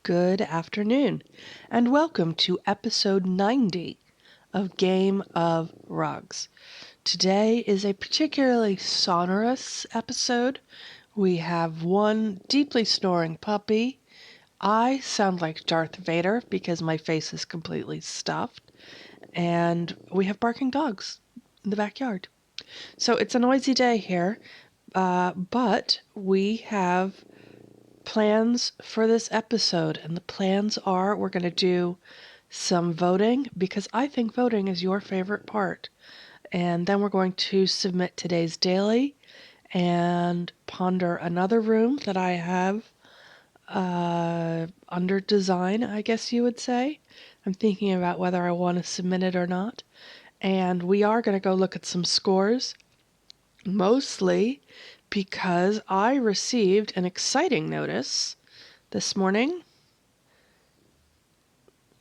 Good afternoon, and welcome to episode 90 of Game of Rugs. Today is a particularly sonorous episode. We have one deeply snoring puppy. I sound like Darth Vader because my face is completely stuffed. And we have barking dogs in the backyard. So it's a noisy day here, but we have plans for this episode, and the plans are we're going to do some voting because I think voting is your favorite part. And then we're going to submit today's daily and ponder another room that I have under design, I guess you would say. I'm thinking about whether I want to submit it or not. And we are going to go look at some scores, mostly because I received an exciting notice this morning.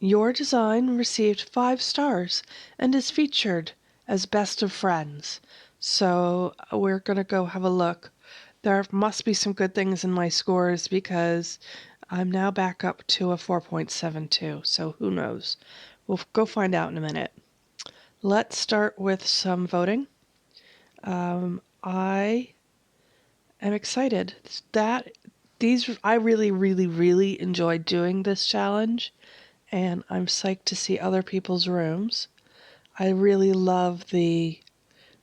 Your design received 5 stars and is featured as best of friends. So we're going to go have a look. There must be some good things in my scores because I'm now back up to a 4.72. So who knows? We'll go find out in a minute. Let's start with some voting. I am excited that I really enjoyed doing this challenge, and I'm psyched to see other people's rooms. I really love the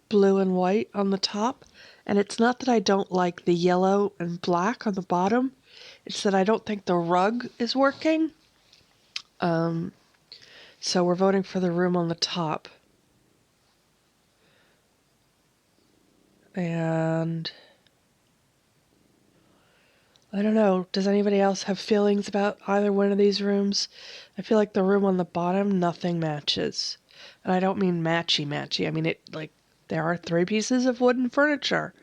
blue and white on the top, and it's not that I don't like the yellow and black on the bottom, it's that I don't think the rug is working. So we're voting for the room on the top. And I don't know, does anybody else have feelings about either one of these rooms? I feel like the room on the bottom, nothing matches. And I don't mean matchy. I mean there are 3 pieces of wooden furniture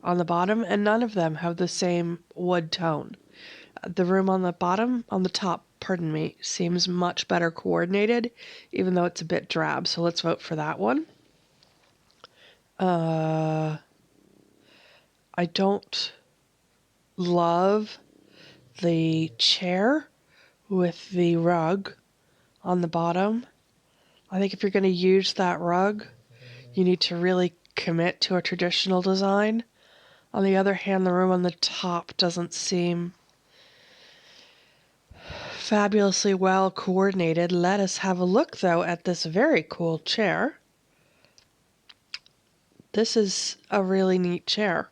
on the bottom, and none of them have the same wood tone. The room on the top, pardon me, seems much better coordinated, even though it's a bit drab. So let's vote for that one. I don't love the chair with the rug on the bottom. I think if you're going to use that rug, you need to really commit to a traditional design. On the other hand, the room on the top doesn't seem fabulously well coordinated. Let us have a look, though, at this very cool chair. This is a really neat chair.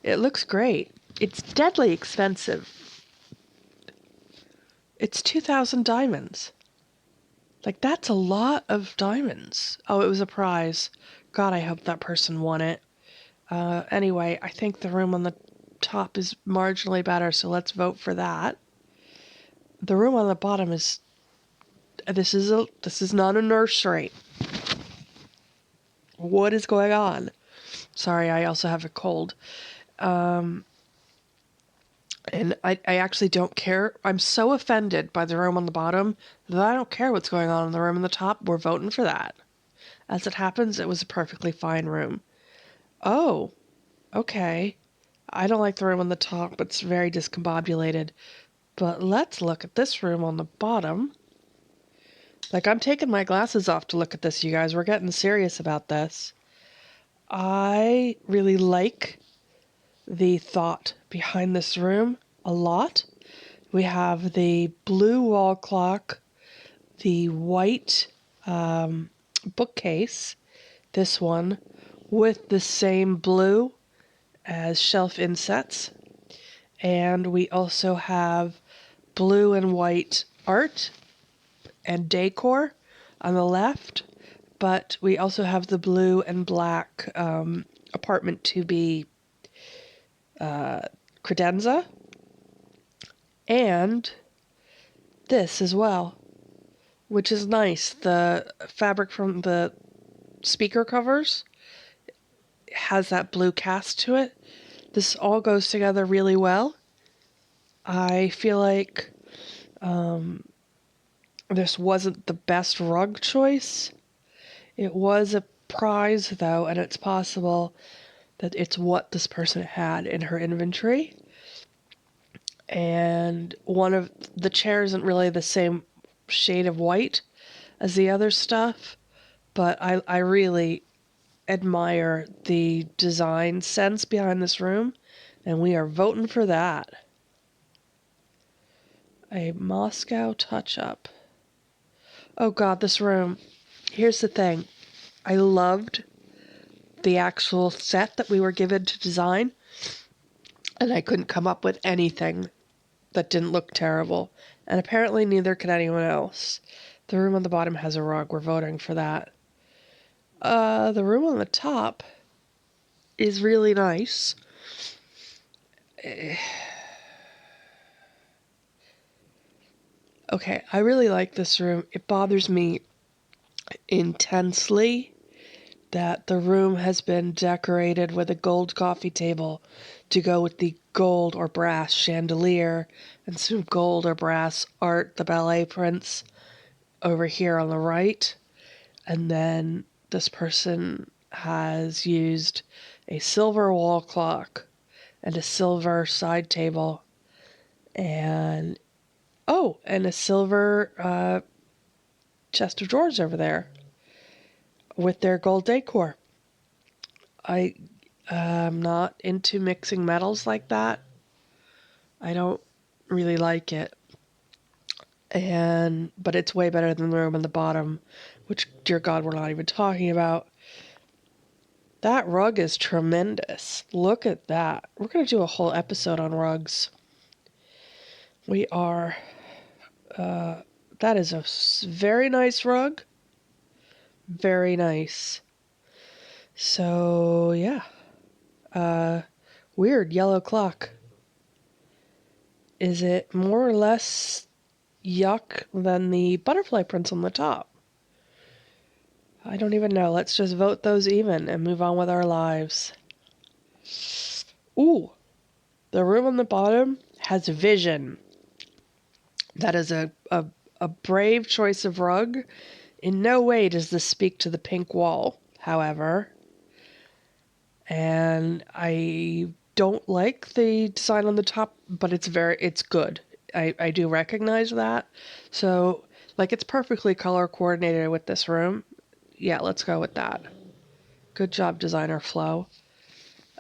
It looks great. It's deadly expensive. It's 2,000 diamonds. Like, that's a lot of diamonds. Oh, it was a prize. God, I hope that person won it. Anyway, I think the room on the top is marginally better, so let's vote for that. The room on the bottom is... This is not a nursery. What is going on? Sorry, I also have a cold. And I actually don't care. I'm so offended by the room on the bottom that I don't care what's going on in the room on the top. We're voting for that. As it happens, it was a perfectly fine room. Oh, okay. I don't like the room on the top. It's very discombobulated. But let's look at this room on the bottom. Like, I'm taking my glasses off to look at this, you guys. We're getting serious about this. I really like the thought behind this room a lot. We have the blue wall clock, the white bookcase, this one, with the same blue as shelf insets. And we also have blue and white art and decor on the left, but we also have the blue and black apartment to be credenza, and this as well, which is nice. The fabric from the speaker covers has that blue cast to it. This all goes together really well. I feel like this wasn't the best rug choice. It was a prize, though, and it's possible that it's what this person had in her inventory. and one of the chairs isn't really the same shade of white as the other stuff, but I really admire the design sense behind this room, and we are voting for that. A Moscow touch-up. Oh God, this room. Here's the thing. I loved the actual set that we were given to design, and I couldn't come up with anything that didn't look terrible. And apparently neither could anyone else. The room on the bottom has a rug. We're voting for that. The room on the top is really nice. Okay, I really like this room. It bothers me intensely that the room has been decorated with a gold coffee table to go with the gold or brass chandelier and some gold or brass art, the ballet prints over here on the right. And then this person has used a silver wall clock and a silver side table and and a silver chest of drawers over there with their gold decor. I am not into mixing metals like that. I don't really like it. But it's way better than the room on the bottom, which, dear God, we're not even talking about. That rug is tremendous. Look at that. We're going to do a whole episode on rugs. We are. That is a very nice rug. Very nice. So, yeah. Weird yellow clock. Is it more or less yuck than the butterfly prints on the top? I don't even know. Let's just vote those even and move on with our lives. Ooh, the room on the bottom has vision. That is a brave choice of rug. In no way does this speak to the pink wall, however. And I don't like the design on the top, but it's good. I do recognize that. So, like, it's perfectly color coordinated with this room. Yeah, let's go with that. Good job, designer Flo.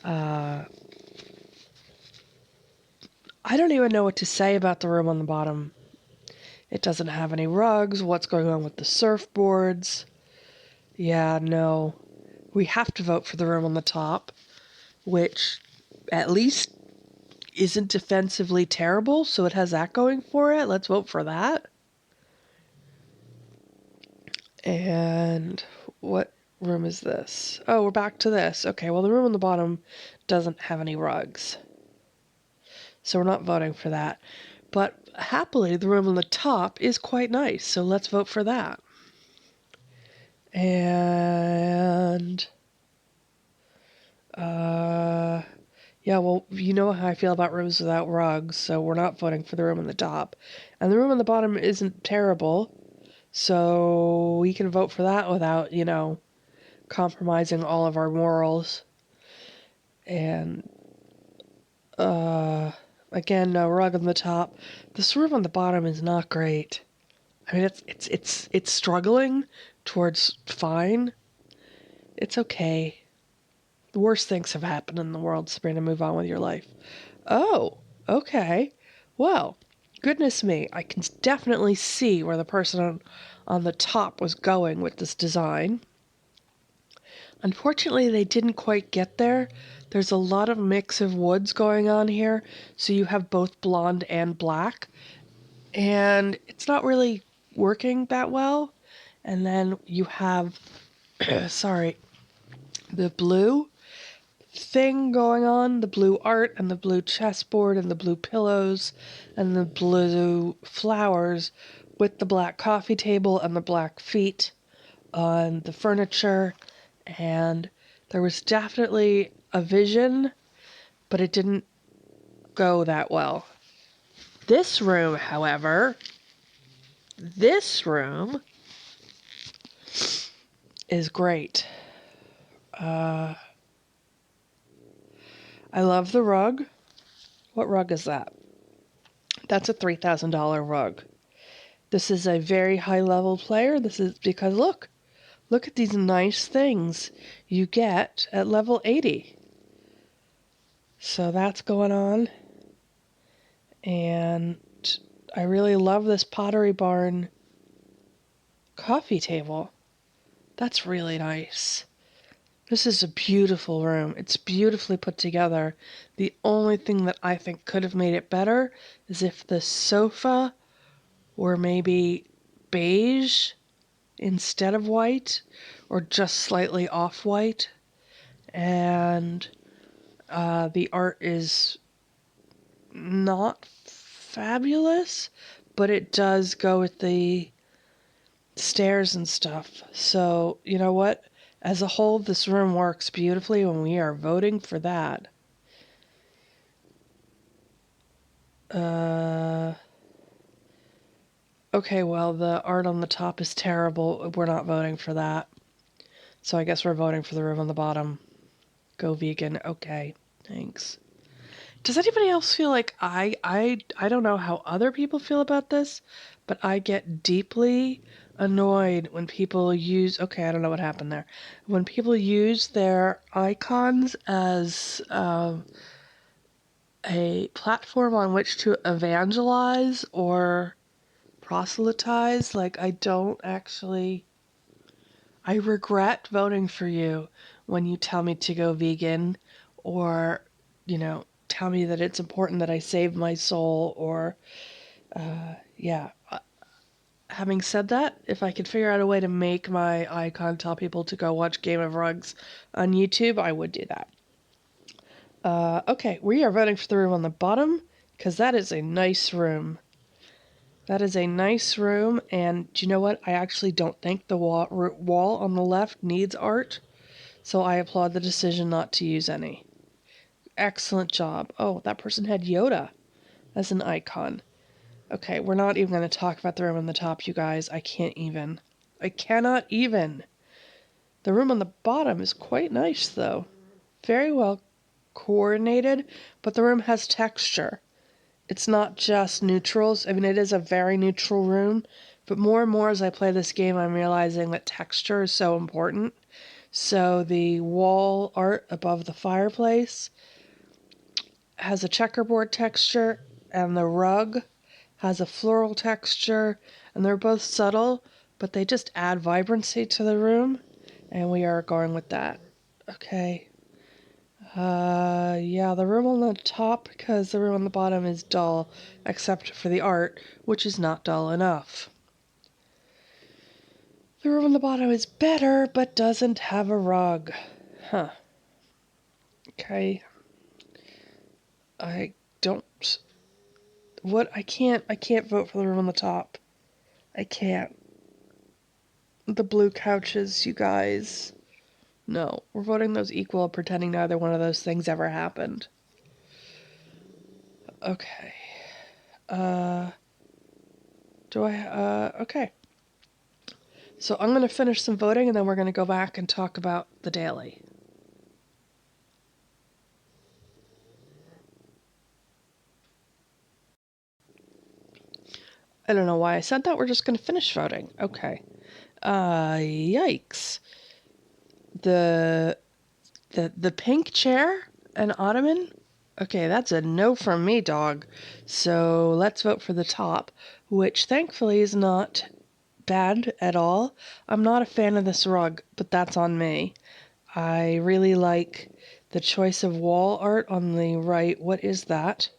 I don't even know what to say about the room on the bottom. It doesn't have any rugs. What's going on with the surfboards? Yeah, no. We have to vote for the room on the top, which at least isn't defensively terrible, so it has that going for it. Let's vote for that. And what room is this? Oh, we're back to this. Okay, well, the room on the bottom doesn't have any rugs, so we're not voting for that. But happily, the room on the top is quite nice, so let's vote for that. And yeah, well, you know how I feel about rooms without rugs, so we're not voting for the room on the top. And the room on the bottom isn't terrible, so we can vote for that without, compromising all of our morals. And, again, no rug on the top. This room on the bottom is not great. I mean, it's struggling towards fine. It's okay. The worst things have happened in the world, Sabrina. Move on with your life. Oh, okay. Well, goodness me. I can definitely see where the person on the top was going with this design. Unfortunately, they didn't quite get there. There's a lot of mix of woods going on here, so you have both blonde and black. And it's not really working that well. And then you have, sorry, the blue thing going on, the blue art and the blue chessboard and the blue pillows and the blue flowers with the black coffee table and the black feet on the furniture. And there was definitely a vision, but it didn't go that well. This room, however, is great. I love the rug. What rug is that? That's a $3,000 rug. This is a very high-level player. This is because look at these nice things you get at level 80. So that's going on. And I really love this Pottery Barn coffee table. That's really nice. This is a beautiful room. It's beautifully put together. The only thing that I think could have made it better is if the sofa were maybe beige instead of white, or just slightly off-white. And the art is not fabulous, but it does go with the stairs and stuff. So, you know what? As a whole, this room works beautifully when we are voting for that. Okay, well, the art on the top is terrible. We're not voting for that. So I guess we're voting for the room on the bottom. Go vegan. Okay, thanks. Does anybody else feel like I don't know how other people feel about this, but I get deeply annoyed when people use, okay, I don't know what happened there. When people use their icons as a platform on which to evangelize or proselytize, like I regret voting for you when you tell me to go vegan or, tell me that it's important that I save my soul or, yeah. Having said that, if I could figure out a way to make my icon tell people to go watch Game of Rugs on YouTube, I would do that. Okay, we are voting for the room on the bottom because that is a nice room. That is a nice room, and do you know what? I actually don't think the wall on the left needs art, so I applaud the decision not to use any. Excellent job. Oh, that person had Yoda as an icon. Okay, we're not even going to talk about the room on the top, you guys. I can't even. I cannot even. The room on the bottom is quite nice, though. Very well coordinated, but the room has texture. It's not just neutrals. I mean, it is a very neutral room, but more and more as I play this game, I'm realizing that texture is so important. So the wall art above the fireplace has a checkerboard texture, and the rug has a floral texture, and they're both subtle, but they just add vibrancy to the room, and we are going with that. Okay. Yeah, the room on the top, because the room on the bottom is dull, except for the art, which is not dull enough. The room on the bottom is better, but doesn't have a rug. Huh. Okay. I don't... What? I can't vote for the room on the top. I can't. The blue couches, you guys. No, we're voting those equal, pretending neither one of those things ever happened. Okay. Okay. So I'm going to finish some voting, and then we're going to go back and talk about the daily. I don't know why I said that. We're just going to finish voting. Okay. Yikes. The pink chair and ottoman? Okay, that's a no from me, dog. So let's vote for the top, which thankfully is not bad at all. I'm not a fan of this rug, but that's on me. I really like the choice of wall art on the right. What is that?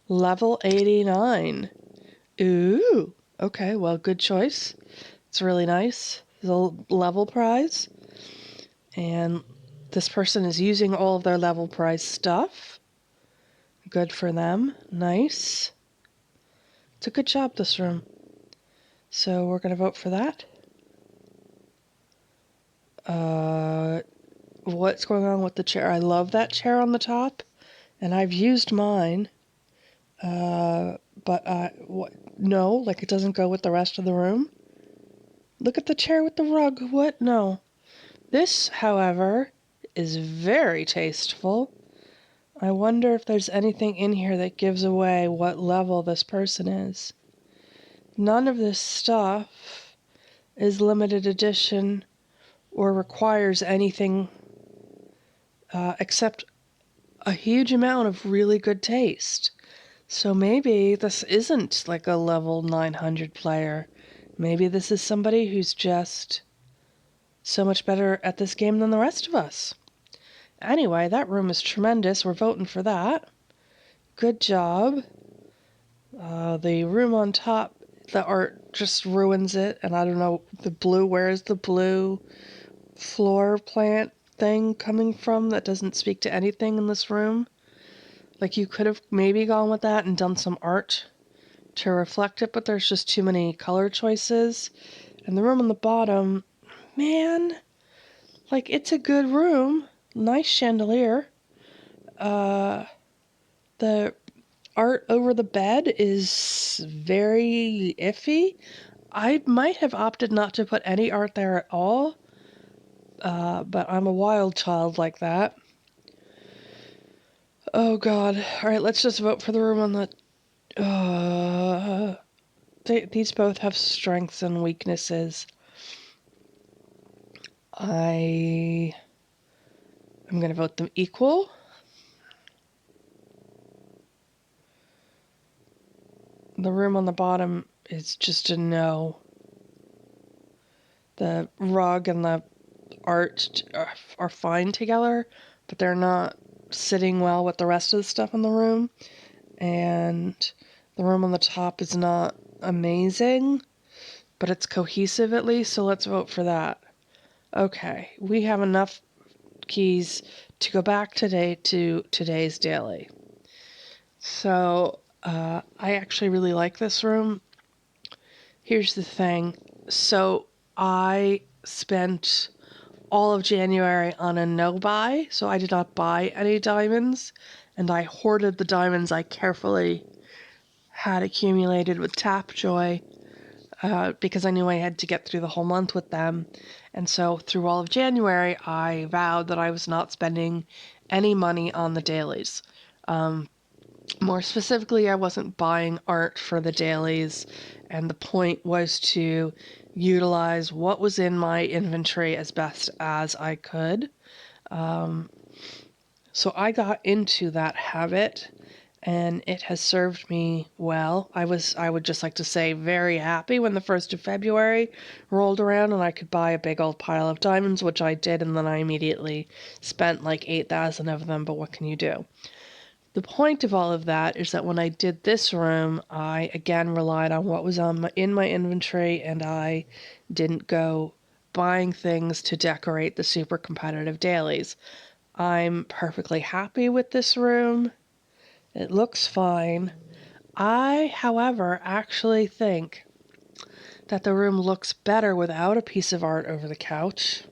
Level 89. Ooh. Okay, well, good choice. It's really nice. It's a level prize. And this person is using all of their level prize stuff. Good for them. Nice. It's a good job, this room. So we're going to vote for that. What's going on with the chair? I love that chair on the top, and I've used mine. No, like it doesn't go with the rest of the room. Look at the chair with the rug. What? No. This, however, is very tasteful. I wonder if there's anything in here that gives away what level this person is. None of this stuff is limited edition or requires anything except a huge amount of really good taste. So maybe this isn't like a level 900 player. Maybe this is somebody who's just so much better at this game than the rest of us. Anyway, that room is tremendous. We're voting for that. Good job. The room on top, the art just ruins it. And I don't know, the blue, where is the blue floor plant thing coming from that doesn't speak to anything in this room? Like, you could have maybe gone with that and done some art to reflect it, but there's just too many color choices. And the room on the bottom, man, like, it's a good room. Nice chandelier. The art over the bed is very iffy. I might have opted not to put any art there at all, but I'm a wild child like that. Oh God. All right, let's just vote for the room on the... these both have strengths and weaknesses. I'm going to vote them equal. The room on the bottom is just a no. The rug and the art are fine together, but they're not sitting well with the rest of the stuff in the room. And the room on the top is not amazing, but it's cohesive at least, so let's vote for that. Okay, we have enough keys to go back today to today's daily. So, I actually really like this room. Here's the thing. So, I spent all of January on a no-buy, so I did not buy any diamonds, and I hoarded the diamonds I carefully had accumulated with Tapjoy, because I knew I had to get through the whole month with them. And so through all of January, I vowed that I was not spending any money on the dailies. More specifically, I wasn't buying art for the dailies, and the point was to utilize what was in my inventory as best as I could. So I got into that habit, and it has served me well. I would just like to say, very happy when the 1st of February rolled around and I could buy a big old pile of diamonds, which I did, and then I immediately spent like 8,000 of them, but what can you do? The point of all of that is that when I did this room, I again relied on what was in my inventory, and I didn't go buying things to decorate the super competitive dailies. I'm perfectly happy with this room. It looks fine. I, however, actually think that the room looks better without a piece of art over the couch.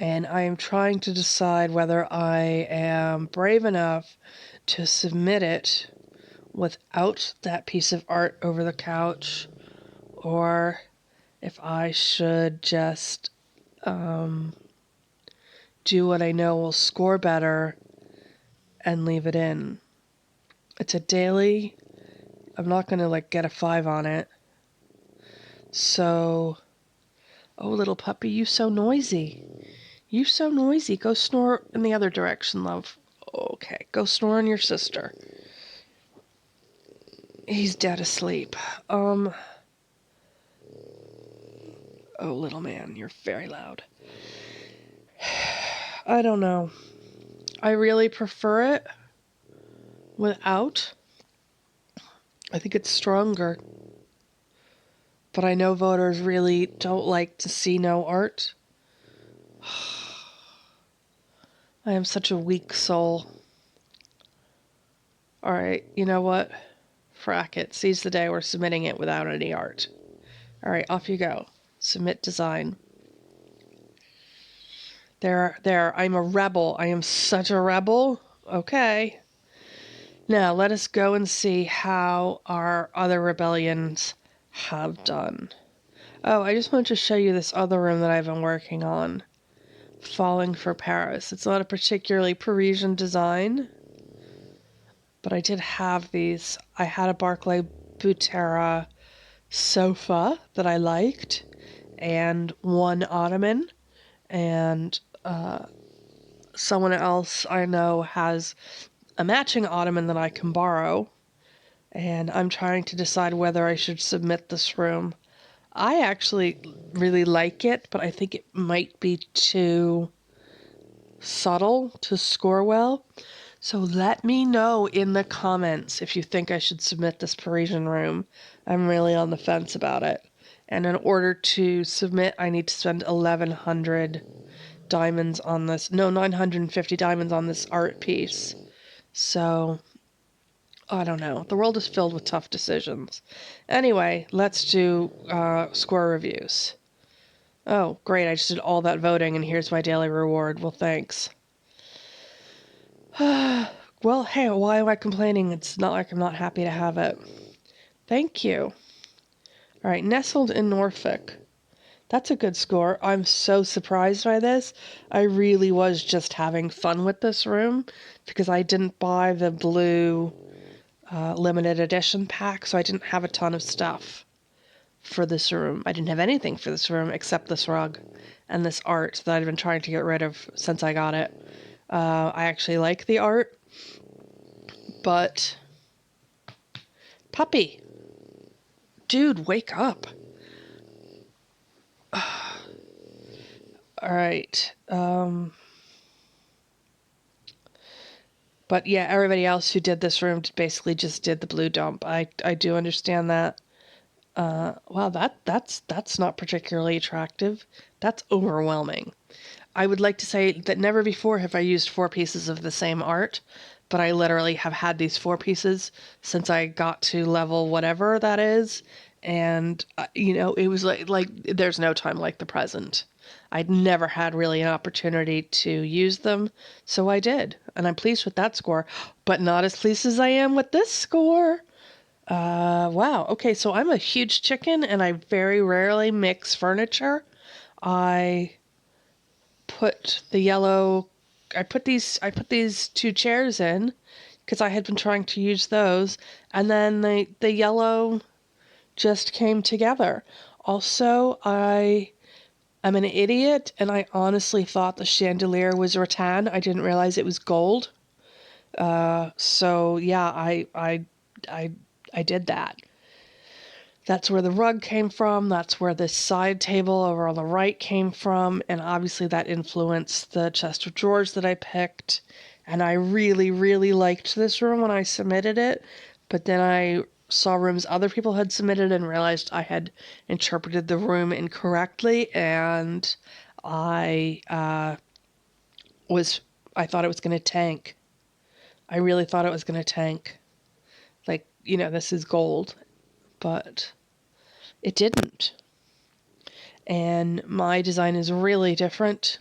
And I am trying to decide whether I am brave enough to submit it without that piece of art over the couch, or if I should just do what I know will score better and leave it in. It's a daily. I'm not going to like get a 5 on it. So, oh, little puppy, you so noisy. You so noisy. Go snore in the other direction, love. Okay, go snore on your sister. He's dead asleep. Oh, little man, you're very loud. I don't know. I really prefer it without. I think it's stronger. But I know voters really don't like to see no art. I am such a weak soul. Alright, you know what? Frack it. Seize the day we're submitting it without any art. Alright, off you go. Submit design. There, I'm a rebel. I am such a rebel. Okay. Now, let us go and see how our other rebellions have done. Oh, I just wanted to show you this other room that I've been working on. falling for Paris. It's not a particularly Parisian design, but I did have these. I had a Barclay Butera sofa that I liked, and one ottoman, and someone else I know has a matching ottoman that I can borrow, and I'm trying to decide whether I should submit this room. I actually really like it, but I think it might be too subtle to score well. So let me know in the comments if you think I should submit this Parisian room. I'm really on the fence about it. And in order to submit, I need to spend 1,100 diamonds on this. No, 950 diamonds on this art piece. So, I don't know. The world is filled with tough decisions. Anyway, let's do score reviews. Oh, great. I just did all that voting, and here's my daily reward. Well, thanks. Well, hey, why am I complaining? It's not like I'm not happy to have it. Thank you. All right, nestled in Norfolk. That's a good score. I'm so surprised by this. I really was just having fun with this room because I didn't buy the blue limited edition pack, so I didn't have a ton of stuff for this room. I didn't have anything for this room except this rug and this art that I've been trying to get rid of since I got it. I actually like the art, but puppy, dude, wake up. All right. But yeah, everybody else who did this room basically just did the blue dump. I do understand that. Wow, that's not particularly attractive. That's overwhelming. I would like to say that never before have I used 4 pieces of the same art, but I literally have had these 4 pieces since I got to level whatever that is, and it was like there's no time like the present. I'd never had really an opportunity to use them, so I did, and I'm pleased with that score, but not as pleased as I am with this score. Wow. Okay, so I'm a huge chicken, and I very rarely mix furniture. I put the yellow I put these 2 chairs in because I had been trying to use those, and then the yellow just came together. Also, I am an idiot, and I honestly thought the chandelier was rattan. I didn't realize it was gold. So yeah, I did that. That's where the rug came from. That's where this side table over on the right came from. And obviously that influenced the chest of drawers that I picked. And I really, really liked this room when I submitted it. But then I saw rooms other people had submitted and realized I had interpreted the room incorrectly. And I I thought it was going to tank. I really thought it was going to tank. Like, this is gold. But it didn't. And my design is really different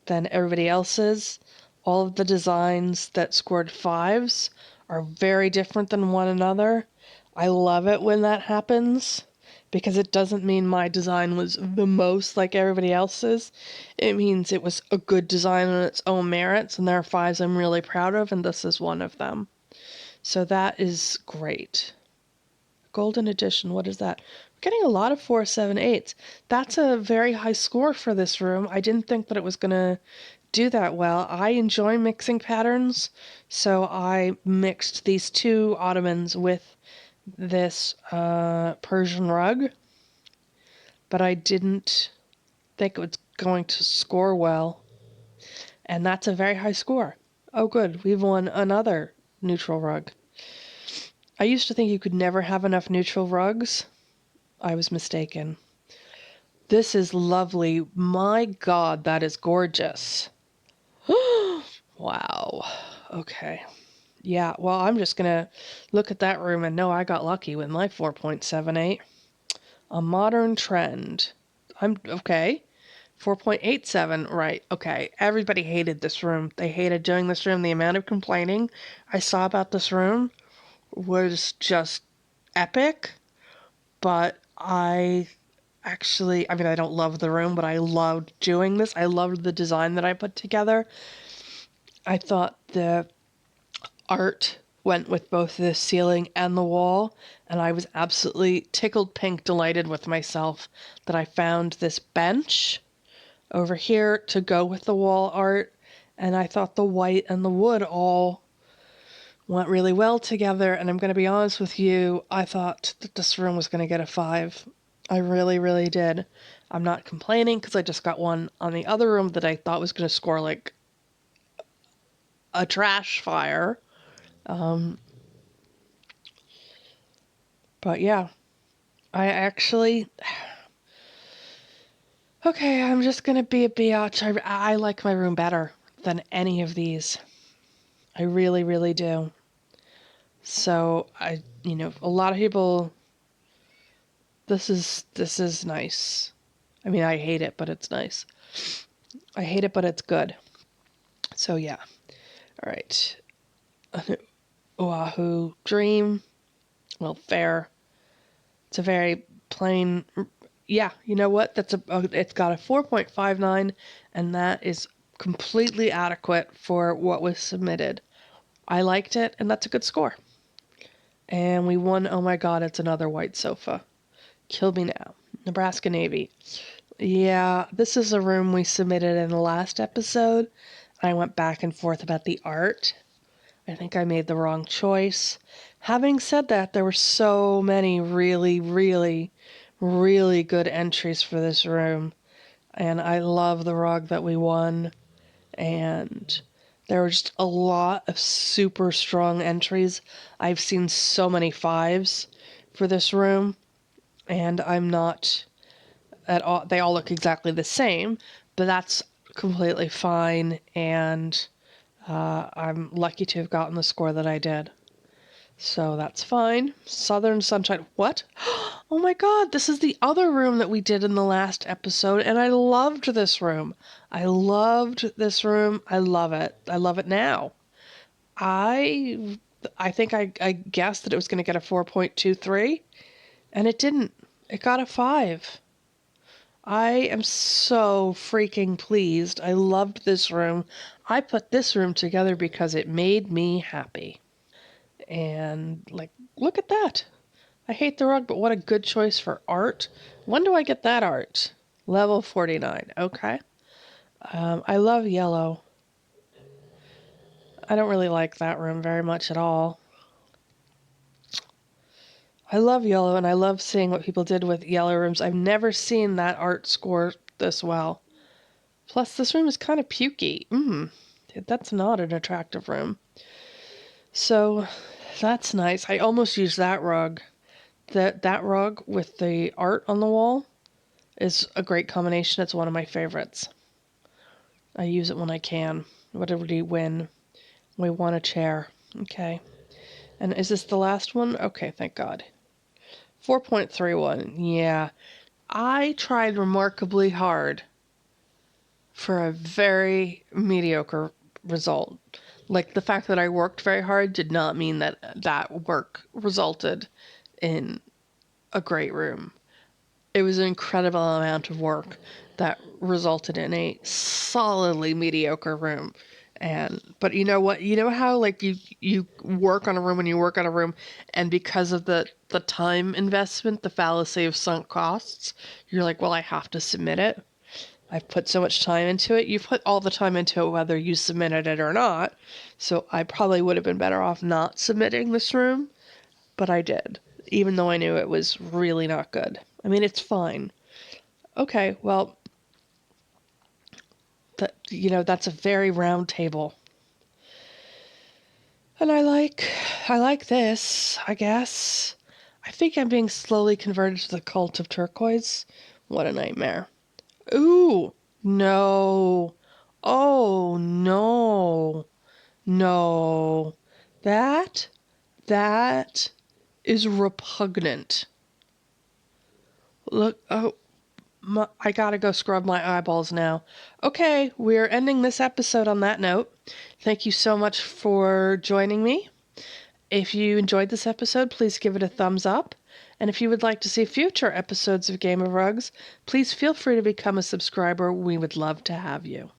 than everybody else's. All of the designs that scored 5s are very different than one another. I love it when that happens because it doesn't mean my design was the most like everybody else's. It means it was a good design on its own merits, and there are 5s I'm really proud of, and this is one of them. So that is great. Golden edition, what is that? We're getting a lot of 478s. That's a very high score for this room. I didn't think that it was going to do that well. I enjoy mixing patterns, so I mixed these 2 ottomans with this Persian rug, but I didn't think it was going to score well, and that's a very high score. Oh good, we've won another neutral rug. I used to think you could never have enough neutral rugs. I was mistaken. This is lovely. My God, that is gorgeous. Wow. Okay. Yeah, well, I'm just going to look at that room and know I got lucky with my 4.78. A modern trend. I'm okay. 4.87, right. Okay. Everybody hated this room. They hated doing this room. The amount of complaining I saw about this room was just epic, but I actually, I mean, I don't love the room, but I loved doing this. I loved the design that I put together. I thought the art went with both the ceiling and the wall, and I was absolutely tickled pink delighted with myself that I found this bench over here to go with the wall art, and I thought the white and the wood all went really well together. And I'm going to be honest with you, I thought that this room was going to get a 5. I really, really did. I'm not complaining because I just got one on the other room that I thought was going to score like a trash fire. But yeah, I actually. Okay, I'm just going to be a biatch. I like my room better than any of these. I really, really do. So a lot of people. This is nice. I mean, I hate it, but it's nice. I hate it, but it's good. So yeah. All right. Oahu Dream. Well, fair. It's a very plain. Yeah, you know what? It's got a 4.59, and that is completely adequate for what was submitted. I liked it, and that's a good score. And we won. Oh my God, it's another white sofa. Kill me now. Nebraska Navy. Yeah, this is a room we submitted in the last episode. I went back and forth about the art. I think I made the wrong choice. Having said that, there were so many really, really, really good entries for this room. And I love the rug that we won. And there were just a lot of super strong entries. I've seen so many 5s for this room. And I'm not at all, they all look exactly the same, but that's completely fine. And I'm lucky to have gotten the score that I did. So that's fine. Southern Sunshine. What? Oh my God, this is the other room that we did in the last episode, and I loved this room. I loved this room. I love it. I love it now. I I think I guessed that it was going to get a 4.23, and it didn't. It got a 5. I am so freaking pleased. I loved this room. I put this room together because it made me happy. And, like, look at that. I hate the rug, but what a good choice for art. When do I get that art? Level 49. Okay. I love yellow. I don't really like that room very much at all. I love yellow, and I love seeing what people did with yellow rooms. I've never seen that art score this well. Plus, this room is kind of pukey. That's not an attractive room. So, that's nice. I almost used that rug. That rug with the art on the wall is a great combination. It's one of my favorites. I use it when I can. What did we win? We won a chair. Okay. And is this the last one? Okay, thank God. 4.31. Yeah. I tried remarkably hard for a very mediocre result. Like, the fact that I worked very hard did not mean that that work resulted in a great room. It was an incredible amount of work that resulted in a solidly mediocre room. But you know what? You know how, like, you work on a room and you work on a room, and because of the time investment, the fallacy of sunk costs, you're like, well, I have to submit it. I've put so much time into it. You've put all the time into it whether you submitted it or not. So I probably would have been better off not submitting this room, but I did, even though I knew it was really not good. I mean, it's fine. Okay, well, that's a very round table. And I like this, I guess. I think I'm being slowly converted to the cult of turquoise. What a nightmare. Ooh, no. Oh, no. No. That is repugnant. Look, oh, I gotta go scrub my eyeballs now. Okay, we're ending this episode on that note. Thank you so much for joining me. If you enjoyed this episode, please give it a thumbs up. And if you would like to see future episodes of Game of Rugs, please feel free to become a subscriber. We would love to have you.